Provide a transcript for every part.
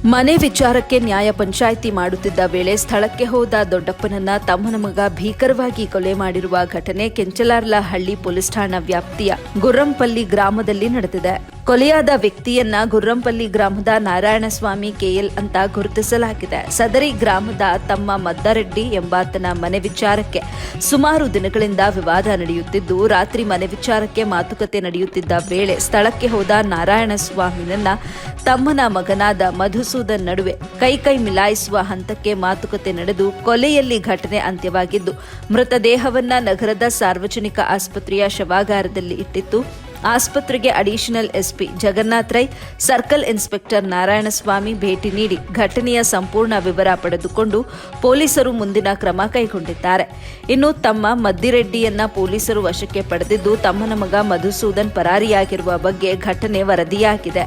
ಮನೆ ವಿಚಾರಕ್ಕೆ ನ್ಯಾಯ ಪಂಚಾಯಿತಿ ಮಾಡುತ್ತಿದ್ದ ವೇಳೆ ಸ್ಥಳಕ್ಕೆ ಹೋದ ದೊಡ್ಡಪ್ಪನನ್ನ ತಮ್ಮನ ಮಗ ಭೀಕರವಾಗಿ ಕೊಲೆ ಮಾಡಿರುವ ಘಟನೆ ಕೆಂಚಲಾರ್ಲಹಳ್ಳಿ ಪೊಲೀಸ್ ಠಾಣಾ ವ್ಯಾಪ್ತಿಯ ಗುರ್ರಂಪಲ್ಲಿ ಗ್ರಾಮದಲ್ಲಿ ನಡೆದಿದೆ. ಕೊಲೆಯಾದ ವ್ಯಕ್ತಿಯನ್ನ ಗುರ್ರಂಪಲ್ಲಿ ಗ್ರಾಮದ ನಾರಾಯಣಸ್ವಾಮಿ ಕೆಎಲ್ ಅಂತ ಗುರುತಿಸಲಾಗಿದೆ. ಸದರಿ ಗ್ರಾಮದ ತಮ್ಮ ಮದ್ದರೆಡ್ಡಿ ಎಂಬಾತನ ಮನೆ ವಿಚಾರಕ್ಕೆ ಸುಮಾರು ದಿನಗಳಿಂದ ವಿವಾದ ನಡೆಯುತ್ತಿದ್ದು, ರಾತ್ರಿ ಮನೆ ವಿಚಾರಕ್ಕೆ ಮಾತುಕತೆ ನಡೆಯುತ್ತಿದ್ದ ವೇಳೆ ಸ್ಥಳಕ್ಕೆ ಹೋದ ನಾರಾಯಣಸ್ವಾಮಿನನ್ನ ತಮ್ಮನ ಮಗನಾದ ಮಧುಸೂದನ್ ನಡುವೆ ಕೈ ಮಿಲಾಯಿಸುವ ಹಂತಕ್ಕೆ ಮಾತುಕತೆ ನಡೆದು ಕೊಲೆಯಲ್ಲಿ ಘಟನೆ ಅಂತ್ಯವಾಗಿದ್ದು, ಮೃತದೇಹವನ್ನ ನಗರದ ಸಾರ್ವಜನಿಕ ಆಸ್ಪತ್ರೆಯ ಶವಾಗಾರದಲ್ಲಿ ಇಟ್ಟಿತ್ತು. ಆಸ್ಪತ್ರೆಗೆ additional SP Jagannath Rai, circle inspector Narayanaswamy ಭೇಟಿ ನೀಡಿ ಘಟನೆಯ ಸಂಪೂರ್ಣ ವಿವರ ಪಡೆದುಕೊಂಡು ಪೊಲೀಸರು ಮುಂದಿನ ಕ್ರಮ ಕೈಗೊಂಡಿದ್ದಾರೆ. ಇನ್ನು ತಮ್ಮ ಮದ್ದಿರೆಡ್ಡಿಯನ್ನ ಪೊಲೀಸರು ವಶಕ್ಕೆ ಪಡೆದಿದ್ದು, ತಮ್ಮನ ಮಗ ಮಧುಸೂದನ್ ಪರಾರಿಯಾಗಿರುವ ಬಗ್ಗೆ ಘಟನೆ ವರದಿಯಾಗಿದೆ.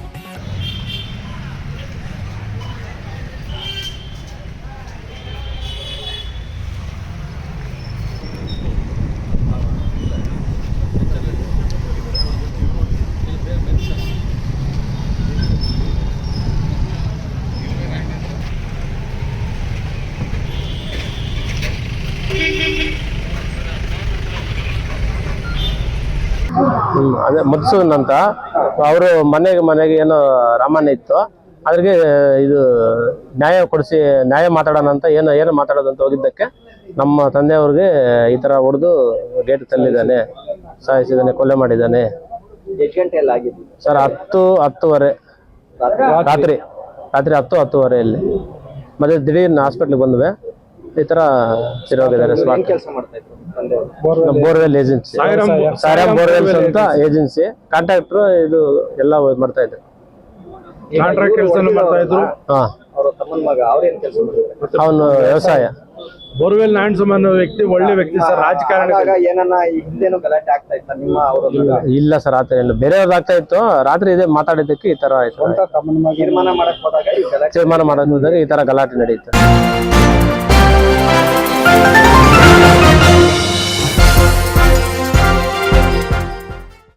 ಅದೇ ಮಧುಸೂದನ್ ಅಂತ ಅವರು ಮನೆಗೆ ಏನೋ ರಾಮಾಯಣ ಇತ್ತು, ಅದ್ರಿಗೆ ಇದು ನ್ಯಾಯ ಮಾತಾಡೋಣ ಅಂತ ಏನೋ ಮಾತಾಡೋದಂತ ಹೋಗಿದ್ದಕ್ಕೆ ನಮ್ಮ ತಂದೆಯವ್ರಿಗೆ ಈ ತರ ಹೊಡೆದು ಗೇಟ್ ತಳ್ಳಿದ್ದಾನೆ, ಸಾಯಿಸಿದ್ದಾನೆ, ಕೊಲೆ ಮಾಡಿದ್ದಾನೆ. ಎಷ್ಟು ಗಂಟೆಯಲ್ಲಿ ಆಗಿದ್ದು ಸರ್? 10:10 ರಾತ್ರಿ 10:10 ಮತ್ತೆ ದಿಢೀರ್ನ ಹಾಸ್ಪಿಟ್ಲಿಗೆ ಬಂದ್ವಿ. ಈ ತರ ತಿರೋಗಿದ್ದಾರೆ. ಕೆಲಸ ಮಾಡ್ತಾ ಇದ್ರು ಬೋರ್ವೆಲ್ ಏಜೆನ್ಸಿ, ಸಾರಾಮ್ ಬೋರ್ವೆಲ್ಸ್ ಅಂತ ಏಜೆನ್ಸಿ ಕಾಂಟ್ರಾಕ್ಟರ್ ಇದು ಎಲ್ಲ ಮಾಡ್ತಾ ಇದ್ರು. ಅವನು ವ್ಯವಸಾಯ. ಬೋರ್ವೆಲ್ ನಾರಾಯಣಸ್ವಾಮಿ ಅನ್ನೋ ವ್ಯಕ್ತಿ ಒಳ್ಳೆ ವ್ಯಕ್ತಿ ಸರ್, ರಾಜಕಾರಣ. ಗಲಾಟೆ ಆಗ್ತಾ ಇತ್ತ ನಿಮ್ಮ? ಇಲ್ಲ ಸರ್, ಆತರ ಇಲ್ಲ. ಬೇರೆಯವ್ರದ್ದು ಆಗ್ತಾ ಇತ್ತು. ರಾತ್ರಿ ಇದೇ ಮಾತಾಡಿದ್ದಕ್ಕೆ ಈ ತರ ಆಯ್ತು. ತೀರ್ಮಾನ ಮಾಡಕ್ ಹೋದಾಗ ಈ ತರ ಗಲಾಟೆ ನಡೆಯುತ್ತೆ.